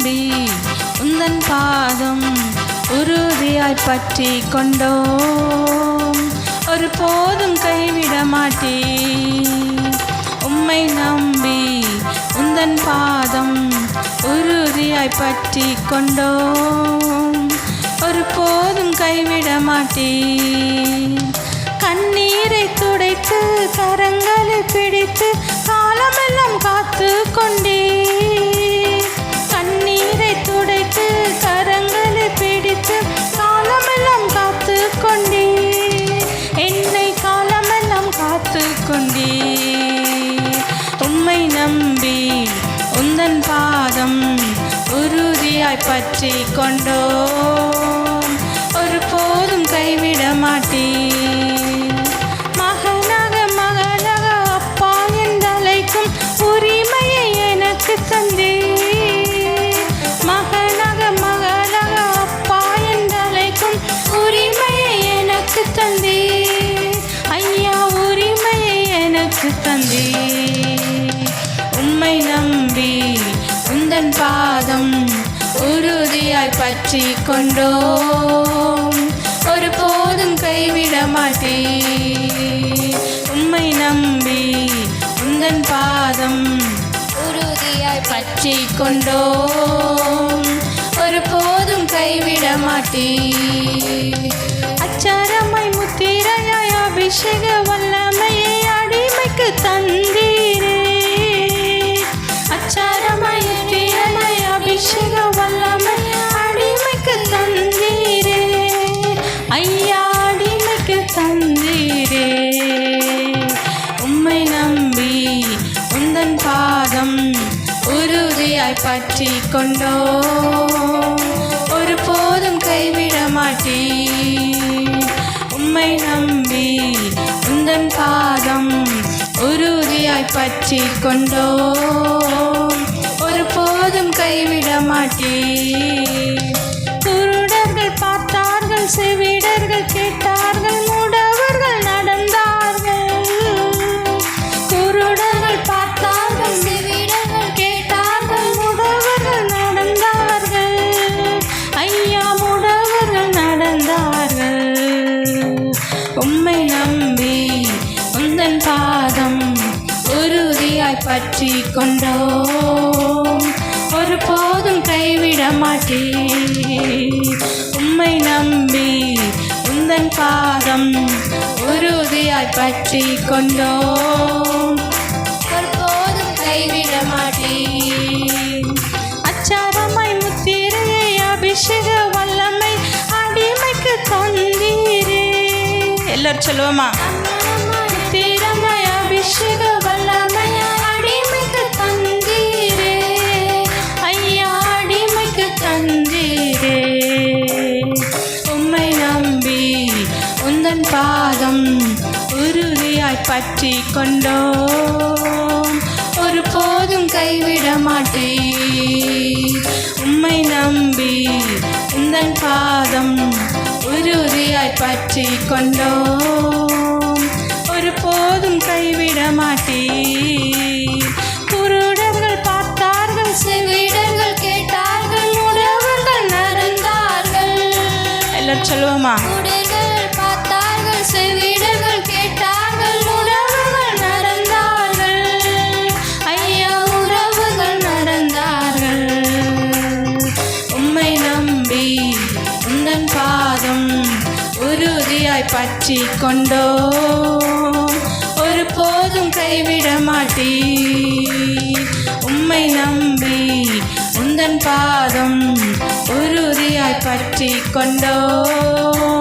நம்பி உந்தன் பாதம் உறுதியாய் பற்றி கொண்டோம். ஒரு போதும் கைவிட மாட்டேன். உம்மை நம்பி உந்தன் பாதம் உறுதியாய் பற்றி கொண்டோம். ஒரு போதும் கைவிட மாட்டேன். கண்ணீரை துடைத்து கரங்களை பிடித்து காலமெல்லாம் காத்து கொண்டே. கண்ணீரை துடைத்து கரங்களை பிடித்து காலமெல்லாம் காத்து கொண்டே. என்னை காலமெல்லாம் காத்து கொண்டே. உம்மை நம்பி உந்தன் பாதம் உறுதியாய் பற்றி கொண்டோம். ஒரு போதும் கைவிட மாட்டேன். மகனாக மகனாக அப்பா என்றழைக்கும் உரிமையை எனக்கு தந்தே. மகனாக மகனாக அப்பா என்றழைக்கும் உரிமையை எனக்கு தந்தே. ஐயா உரிமையை எனக்கு தந்தே. உம்மை நம்பி உந்தன் பாதம் உறுதியாய் பற்றி கொண்டோம். ஒரு போதும் கைவிட மாட்டேன். உம்மை நம்பி உந்தன் பாதம் உறுதியாய் பற்றி கொண்டோம். ஒரு போதும் கைவிட மாட்டேன். அச்சாரமாய் முத்திரையாய் அபிஷேக வல்லமையை அடிமைக்கு தந்தீரே. அச்சாரமாய் முத்திரையாய் அபிஷேக வல்லமை அடிமைக்கு தந்தீரே. ஐயா அடிமைக்கு தந்தீரே. உம்மை நம்பி உந்தன் பாதம் உறுதியாய் பற்றி கொண்டோம். ஒரு போதும் கைவிட மாட்டேன். உம்மை நம்பி உந்தன் பாதம் உறுதியாய் பற்றி கொண்டோம். ஒரு போதும் கைவிட மாட்டேன். குருடர்கள் பார்த்தார்கள், செவிடர்கள் கேட்டார்கள், முடவர்கள் நடந்தார்கள். குருடர்கள் பார்த்தார்கள், செவிடர்கள் கேட்டார்கள், முடவர்கள் நடந்தார்கள். ஐயா முடவர்கள் நடந்தார்கள். உம்மை நம்பி உந்தன் பாதம் உறுதியாய் பற்றி கொண்டோம். ஒரு போதும் கைவிட மாட்டேன். உம்மை நம்பி உந்தன் பாதம் உறுதியாய் பற்றி கொண்டோம். ஒரு போதும் கைவிட மாட்டேன். அச்சாரமாய் முத்திரையை அபிஷேக வல்லமை அடிமைக்கு தந்தீரே. எல்லாரும் சொல்லுவோமா? முத்திரமாய் அபிஷேக வல்லமை அடிமைக்கு தந்தீரே. ஐயா அடிமைக்கு தந்தீரே. உம்மை நம்பி உந்தன் பாதம் உறுதியாய் பற்றி கொண்டோம். ஒரு போதும் கைவிட மாட்டேன். உம்மை நம்பி உந்தன் பாதம் உறுதியாய் பற்றி கொண்டோம். ஒரு போதும் கைவிட மாட்டேன். குருடர்கள் பார்த்தார்கள், செவிடர்கள் கேட்டார்கள், முடவர்கள் நடந்தார்கள். எல்லாரும் சொல்லுவோமா? குருடர்கள் பார்த்தார்கள், செவிடர்கள் கேட்டார்கள், முடவர்கள் நடந்தார்கள். ஐயா முடவர்கள் நடந்தார்கள். உம்மை நம்பி உந்தன் பாதம் உறுதியாய் பற்றி கொண்டோம். ஒரு போதும் கைவிட மாட்டேன். உம்மை நம்பி உந்தன் பாதம் உறுதியாய் பற்றி கொண்டோம்.